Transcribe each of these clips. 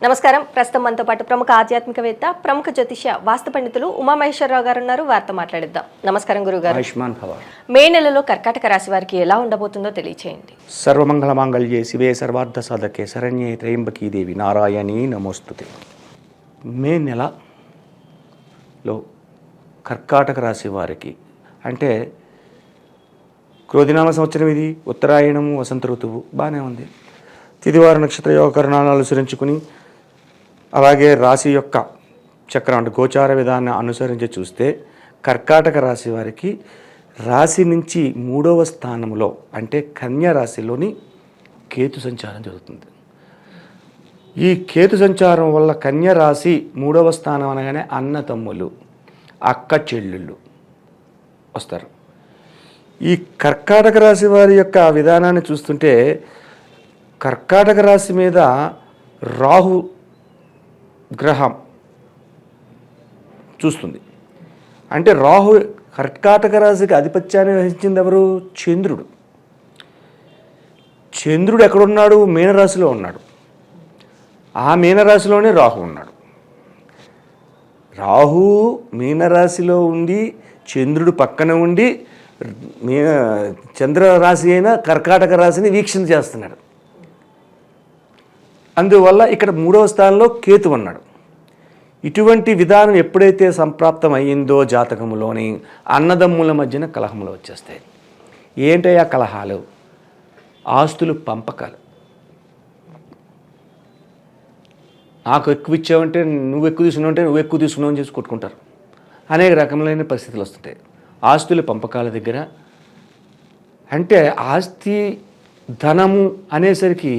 నమస్కారం. ప్రస్తుతం మనతో పాటు ప్రముఖ ఆధ్యాత్మికవేత్త, ప్రముఖ జ్యోతిష వాస్తు పండితులు ఉమామహేశ్వరరావు గారు ఉన్నారు. వారితో మాట్లాడిద్దాం. నమస్కారం గురుగారు. ఆయుష్మాన్ భవ. మే నెలలో కర్కాటక రాశి వారికి ఎలా ఉండబోతుందో తెలియచేయండి. సర్వమంగళ మాంగళ్యే శివే సర్వార్థ సాధకే శరణ్యే త్రయంబకీ దేవి నారాయణీ నమోస్తుతే. మే నెలలో కర్కాటక రాశి వారికి అంటే క్రోధినామ సంవత్సరం, ఇది ఉత్తరాయణము, వసంత ఋతువు, బాగానే ఉంది. తిదివార నక్షత్ర యోగకరణాలను అనుసరించుకుని అలాగే రాశి యొక్క చక్రం అంటే గోచార విధానాన్ని అనుసరించి చూస్తే కర్కాటక రాశి వారికి రాశి నుంచి 3వ స్థానంలో అంటే కన్యా రాశిలోని కేతు సంచారం జరుగుతుంది. ఈ కేతు సంచారం వల్ల కన్యా రాశి 3వ స్థానం అనగానే అన్నతమ్ములు, అక్క చెల్లెళ్ళు వస్తారు. ఈ కర్కాటక రాశి వారి యొక్క విధానాన్ని చూస్తుంటే కర్కాటక రాశి మీద రాహు గ్రహం చూస్తుంది. అంటే రాహు కర్కాటక రాశికి ఆధిపత్యాన్ని వహించింది ఎవరు? చంద్రుడు. చంద్రుడు ఎక్కడున్నాడు? మీనరాశిలో ఉన్నాడు. ఆ మీనరాశిలోనే రాహు ఉన్నాడు. రాహు మీనరాశిలో ఉండి చంద్రుడు పక్కన ఉండి చంద్రరాశి అయిన కర్కాటక రాశిని వీక్షణ చేస్తున్నాడు. అందువల్ల ఇక్కడ 3వ స్థానంలో కేతు ఉన్నాడు. ఇటువంటి విధానం ఎప్పుడైతే సంప్రాప్తం అయ్యిందో జాతకములోని అన్నదమ్ముల మధ్యన కలహములు వచ్చేస్తాయి. ఏంటయ్యా కలహాలు? ఆస్తులు పంపకాలు. నాకు ఎక్కువ ఇచ్చావంటే నువ్వు ఎక్కువ తీసుకున్నావు అంటే నువ్వు ఎక్కువ తీసుకున్నావు అని చేసి కొట్టుకుంటారు. అనేక రకములైన పరిస్థితులు వస్తుంటాయి. ఆస్తుల పంపకాల దగ్గర అంటే ఆస్తి ధనము అనేసరికి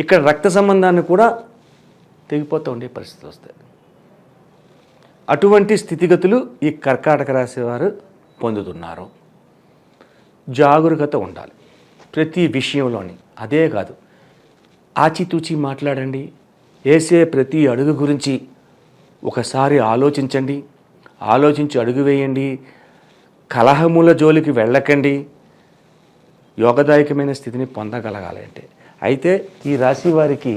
ఇక్కడ రక్త సంబంధాన్ని కూడా తెగిపోతూ ఉండే పరిస్థితులు వస్తాయి. అటువంటి స్థితిగతులు ఈ కర్కాటక రాశి వారు పొందుతున్నారు. జాగరూకత ఉండాలి ప్రతి విషయంలోని. అదే కాదు, ఆచితూచి మాట్లాడండి. వేసే ప్రతి అడుగు గురించి ఒకసారి ఆలోచించండి. ఆలోచించి అడుగు వేయండి. కలహముల జోలికి వెళ్ళకండి. యోగదాయకమైన స్థితిని పొందగలగాలి అంటే. అయితే ఈ రాశి వారికి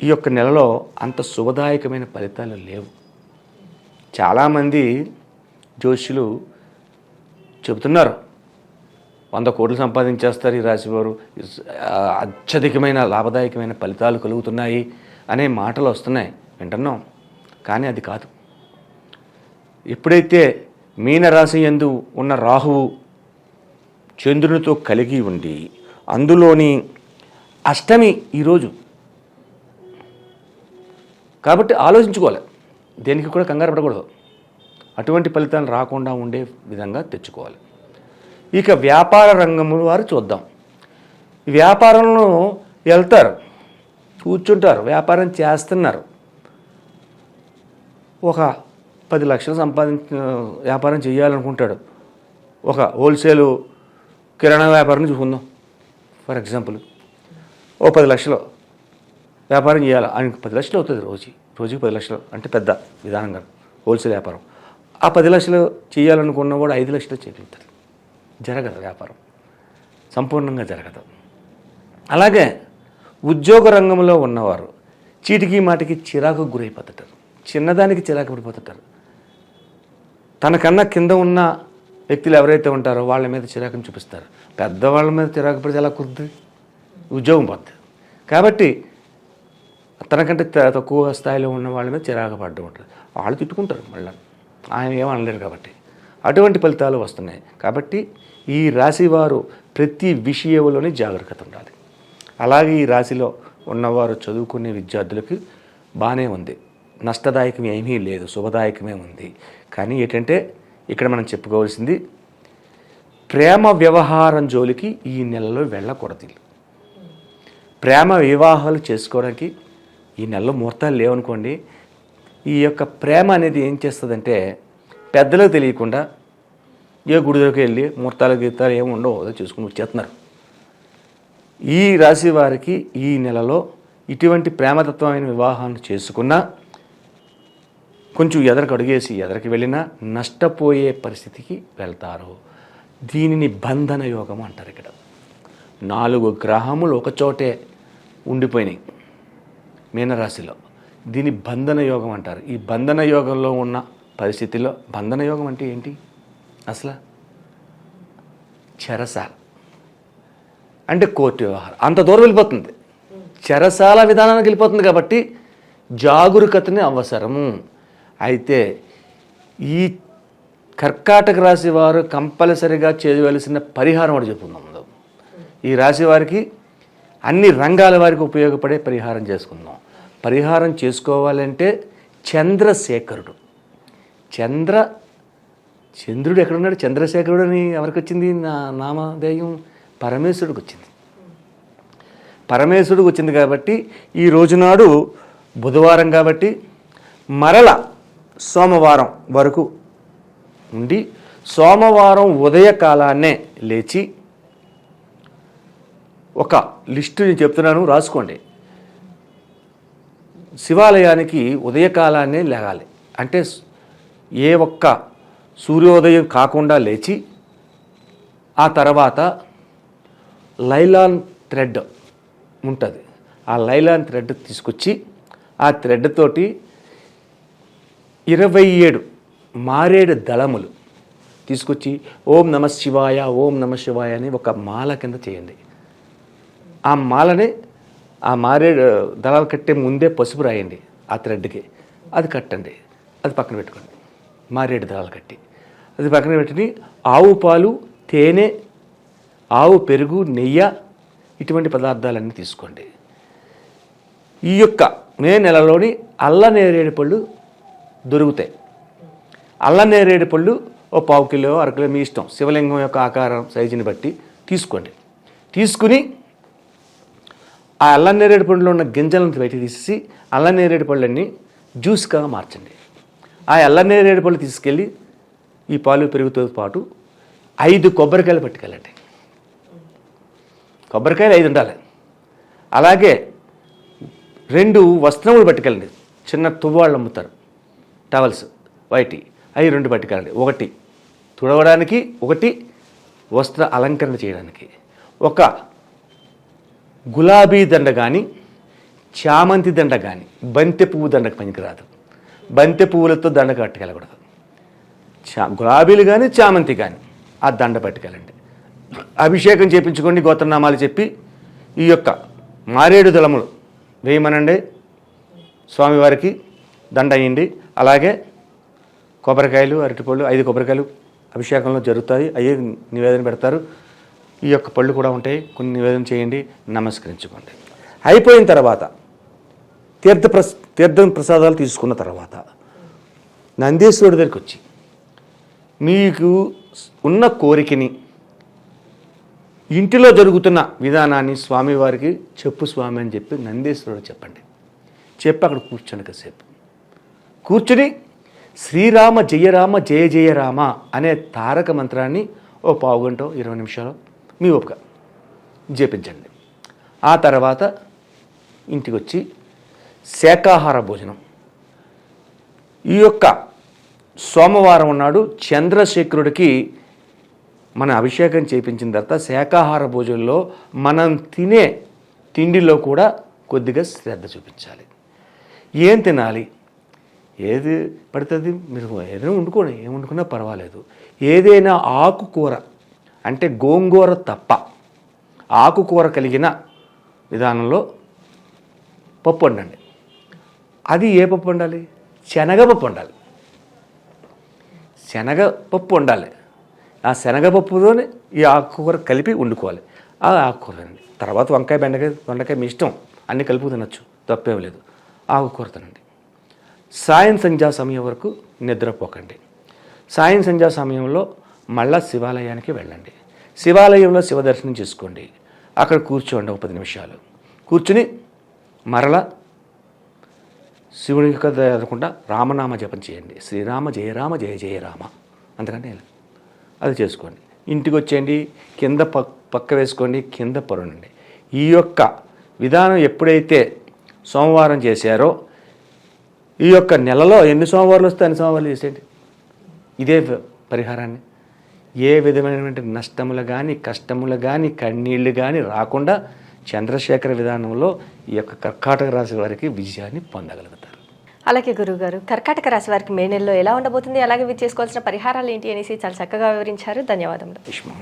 ఈ యొక్క నెలలో అంత శుభదాయకమైన ఫలితాలు లేవు. చాలామంది జ్యోతిష్యులు చెబుతున్నారు 100 కోట్లు సంపాదించేస్తారు ఈ రాశివారు, అత్యధికమైన లాభదాయకమైన ఫలితాలు కలుగుతున్నాయి అనే మాటలు వస్తున్నాయి, వింటున్నాం. కానీ అది కాదు. ఎప్పుడైతే మీనరాశి యందు ఉన్న రాహువు చంద్రునితో కలిగి ఉండి అందులోని అష్టమి ఈరోజు కాబట్టి ఆలోచించుకోవాలి. దేనికి కూడా కంగారు పడకూడదు. అటువంటి ఫలితాలు రాకుండా ఉండే విధంగా తెచ్చుకోవాలి. ఇక వ్యాపార రంగము వారు చూద్దాం. వ్యాపారంలో వెళ్తారు, కూర్చుంటారు, వ్యాపారం చేస్తున్నారు. ఒక 10 లక్షలు వ్యాపారం చేయాలనుకుంటాడు. ఒక హోల్సేలు కిరాణా వ్యాపారం చూసుకుందాం ఫర్ ఎగ్జాంపుల్. ఓ 10 లక్షలు వ్యాపారం చేయాలి. ఆయనకు 10 లక్షలు అవుతుంది రోజుకి 10 లక్షలు అంటే పెద్ద విధానంగా హోల్సేల్ వ్యాపారం. ఆ 10 లక్షలు చేయాలనుకున్న కూడా 5 లక్షలు చేయగలుగుతారు. జరగదు, వ్యాపారం సంపూర్ణంగా జరగదు. అలాగే ఉద్యోగ రంగంలో ఉన్నవారు చీటికి మాటికి చిరాకు గురైపోతుంటారు. చిన్నదానికి చిరాకు పడిపోతుంటారు. తనకన్నా కింద ఉన్న వ్యక్తులు ఎవరైతే ఉంటారో వాళ్ళ మీద చిరాకుని చూపిస్తారు. పెద్దవాళ్ళ మీద చిరాకు పడితే ఎలా కుదురుతుంది? ఉద్యోగం పోతుంది. కాబట్టి తనకంటే తక్కువ స్థాయిలో ఉన్న వాళ్ళ మీద చిరాకు పడ్డం ఉంటుంది. వాళ్ళు తిట్టుకుంటారు, మళ్ళీ ఆయన ఏమనలేరు. కాబట్టి అటువంటి ఫలితాలు వస్తున్నాయి. కాబట్టి ఈ రాశి వారు ప్రతి విషయంలోనే జాగ్రత్త ఉండాలి. అలాగే ఈ రాశిలో ఉన్నవారు చదువుకునే విద్యార్థులకి బాగానే ఉంది, నష్టదాయకం ఏమీ లేదు, శుభదాయకమే ఉంది. కానీ ఏంటంటే ఇక్కడ మనం చెప్పుకోవాల్సింది ప్రేమ వ్యవహారం జోలికి ఈ నెలలో వెళ్ళకూడదు. ప్రేమ వివాహాలు చేసుకోవడానికి ఈ నెలలో ముహూర్తాలు లేవనుకోండి. ఈ యొక్క ప్రేమ అనేది ఏం చేస్తుందంటే పెద్దలకు తెలియకుండా ఏ గుడి దగ్గరికి వెళ్ళి ముహూర్తాలు గీతాలు ఏమి ఉండవు, చూసుకుని వచ్చేస్తున్నారు. ఈ రాశి వారికి ఈ నెలలో ఇటువంటి ప్రేమతత్వమైన వివాహాన్ని చేసుకున్నా కొంచెం ఎదరకు అడుగేసి ఎదరికి వెళ్ళినా నష్టపోయే పరిస్థితికి వెళ్తారు. దీనిని బంధన యోగం అంటారు. ఇక్కడ 4 గ్రహములు ఒకచోటే ఉండిపోయినాయి. మీనరాశిలో. దీని బంధన యోగం అంటారు. ఈ బంధన యోగంలో ఉన్న పరిస్థితిలో, బంధన యోగం అంటే ఏంటి అసలు? చెరసాల అంటే కోర్టు వ్యవహారం, అంత దూరం వెళ్ళిపోతుంది. చెరసాల విధానానికి వెళ్ళిపోతుంది. కాబట్టి జాగరూకతని అవసరము. అయితే ఈ కర్కాటక రాశి వారు కంపల్సరిగా చేయవలసిన పరిహారం ఒకటి చెప్పుకుందాం. ఈ రాశి వారికి అన్ని రంగాల వారికి ఉపయోగపడే పరిహారం చేసుకుందాం. పరిహారం చేసుకోవాలంటే చంద్రశేఖరుడు, చంద్రుడు ఎక్కడున్నాడు? చంద్రశేఖరుడు అని ఎవరికి వచ్చింది నామధేయం? పరమేశ్వరుడికి వచ్చింది. పరమేశ్వరుడికి వచ్చింది కాబట్టి ఈ రోజునాడు బుధవారం కాబట్టి మరల సోమవారం వరకు ఉండి, సోమవారం ఉదయకాలాన్నే లేచి, ఒక లిస్టు నేను చెప్తున్నాను రాసుకోండి. శివాలయానికి ఉదయకాలాన్నే లేగాలి. అంటే ఏ ఒక్క సూర్యోదయం కాకుండా లేచి, ఆ తర్వాత లైలాన్ థ్రెడ్ ఉంటుంది. ఆ లైలాన్ థ్రెడ్ తీసుకొచ్చి ఆ థ్రెడ్ తోటి 27 మారేడు దళములు తీసుకొచ్చి ఓం నమ శివాయ, ఓం నమ శివాయ అని ఒక మాల కింద చేయండి. ఆ మాలని ఆ మారేడు దళాలు కట్టే ముందే పసుపు రాయండి ఆ థ్రెడ్కి. అది కట్టండి, అది పక్కన పెట్టుకోండి. మారేడు దళాలు కట్టి అది పక్కన పెట్టి, ఆవు పాలు, తేనె, ఆవు పెరుగు, నెయ్యి ఇటువంటి పదార్థాలన్నీ తీసుకోండి. ఈ యొక్క మే నెలలోని అల్లనేరేడు పళ్ళు దొరుకుతాయి. అల్లనేరేడు పళ్ళు ఓ 1/2 కిలో, 1/2 కిలో మీ ఇష్టం. శివలింగం యొక్క ఆకారం సైజుని బట్టి తీసుకోండి. తీసుకుని ఆ అల్లనేరేడు పండులో ఉన్న గింజలను బయట తీసి అల్లనేరేడు పళ్ళన్నీ జ్యూస్గా మార్చండి. ఆ అల్లనేరేడు పళ్ళు తీసుకెళ్ళి ఈ పాలు పెరుగుతో పాటు 5 కొబ్బరికాయలు పట్టుకెళ్ళండి. కొబ్బరికాయలు 5 ఉండాలి. అలాగే 2 వస్త్రములు పట్టుకెళ్ళండి. చిన్న తువ్వాళ్ళు అమ్ముతారు, టవల్స్ వైట్, అవి 2 పట్టుకెళ్ళండి. 1 తుడవడానికి, 1 వస్త్ర అలంకరణ చేయడానికి. ఒక గులాబీ దండ కానీ, చామంతి దండ కానీ, బంతి పువ్వు దండకు పనికిరాదు. బంతి పువ్వులతో దండ కట్టుకెళ్ళకూడదు. గులాబీలు కానీ, చామంతి కానీ ఆ దండ పట్టుకెళ్ళండి. అభిషేకం చేయించుకోండి. గోత్రనామాలు చెప్పి ఈ యొక్క మారేడు దళములు వేయమనండి. స్వామివారికి దండ అయ్యండి. అలాగే కొబ్బరికాయలు, అరటిపళ్ళు 5 కొబ్బరికాయలు అభిషేకంలో జరుగుతాయి. అయ్యే నివేదన పెడతారు. ఈ యొక్క పళ్ళు కూడా ఉంటాయి. కొన్ని నివేదన చేయండి, నమస్కరించుకోండి. అయిపోయిన తర్వాత తీర్థం ప్రసాదాలు తీసుకున్న తర్వాత నందీశ్వరుడి దగ్గరికి వచ్చి మీకు ఉన్న కోరికని, ఇంటిలో జరుగుతున్న విధానాన్ని స్వామివారికి చెప్పు స్వామి అని చెప్పి నందీశ్వరుడు చెప్పండి. చెప్పి అక్కడ కూర్చోండి. కాసేపు కూర్చుని శ్రీరామ జయ రామ జయ జయ రామ అనే తారక మంత్రాన్ని ఓ 1/2 గంట 20 నిమిషాలు మీ ఓపిక జపించండి. ఆ తర్వాత ఇంటికి వచ్చి శాకాహార భోజనం. ఈ యొక్క సోమవారం నాడు చంద్రశేఖరుడికి మన అభిషేకం చేయించిన తర్వాత శాకాహార భోజనంలో మనం తినే తిండిలో కూడా కొద్దిగా శ్రద్ధ చూపించాలి. ఏం తినాలి, ఏది పడుతుంది మీరు ఏదైనా వండుకోండి, ఏం వండుకున్నా పర్వాలేదు. ఏదైనా ఆకుకూర అంటే గోంగూర తప్ప ఆకుకూర కలిగిన విధానంలో పప్పు వండండి. అది ఏ పప్పు వండాలి? శనగపప్పు వండాలి. శనగపప్పు వండాలి. ఆ శనగపప్పుతోనే ఈ ఆకుకూర కలిపి వండుకోవాలి. ఆ ఆకుకూర తినండి. తర్వాత వంకాయ, బెండకాయ, దొండకాయ మీ ఇష్టం, అన్నీ కలుపు తినచ్చు, తప్పేం లేదు. ఆకుకూర తినండి. సాయం సంధ్యా సమయం వరకు నిద్రపోకండి. సాయం సంధ్యా సమయంలో మళ్ళా శివాలయానికి వెళ్ళండి. శివాలయంలో శివ దర్శనం చేసుకోండి. అక్కడ కూర్చోండి 10 నిమిషాలు. కూర్చుని మరలా శివుని యొక్క అనుకుంటా రామనామ జపం చేయండి. శ్రీరామ జయ రామ జయ జయ రామ, అంతకంటే అది చేసుకోండి. ఇంటికి వచ్చేయండి, కింద పక్క వేసుకోండి, కింద పరునండి. ఈ యొక్క విధానం ఎప్పుడైతే సోమవారం చేశారో, ఈ యొక్క నెలలో ఎన్ని సోమవారాలు వస్తే అన్ని సోమవారాలు చేసేయండి. ఇదే పరిహారాన్ని ఏ విధమైనటువంటి నష్టములు కానీ, కష్టములు కానీ, కన్నీళ్ళు కానీ రాకుండా చంద్రశేఖర విధానంలో ఈ యొక్క కర్కాటక రాశి వారికి విజయాన్ని పొందగలుగుతారు. అలాగే గురువుగారు, కర్కాటక రాశి వారికి మే నెలలో ఎలా ఉండబోతుంది, అలాగే వీరు చేసుకోవాల్సిన పరిహారాలు ఏంటి అనేసి చాలా చక్కగా వివరించారు. ధన్యవాదములు. విష్ణు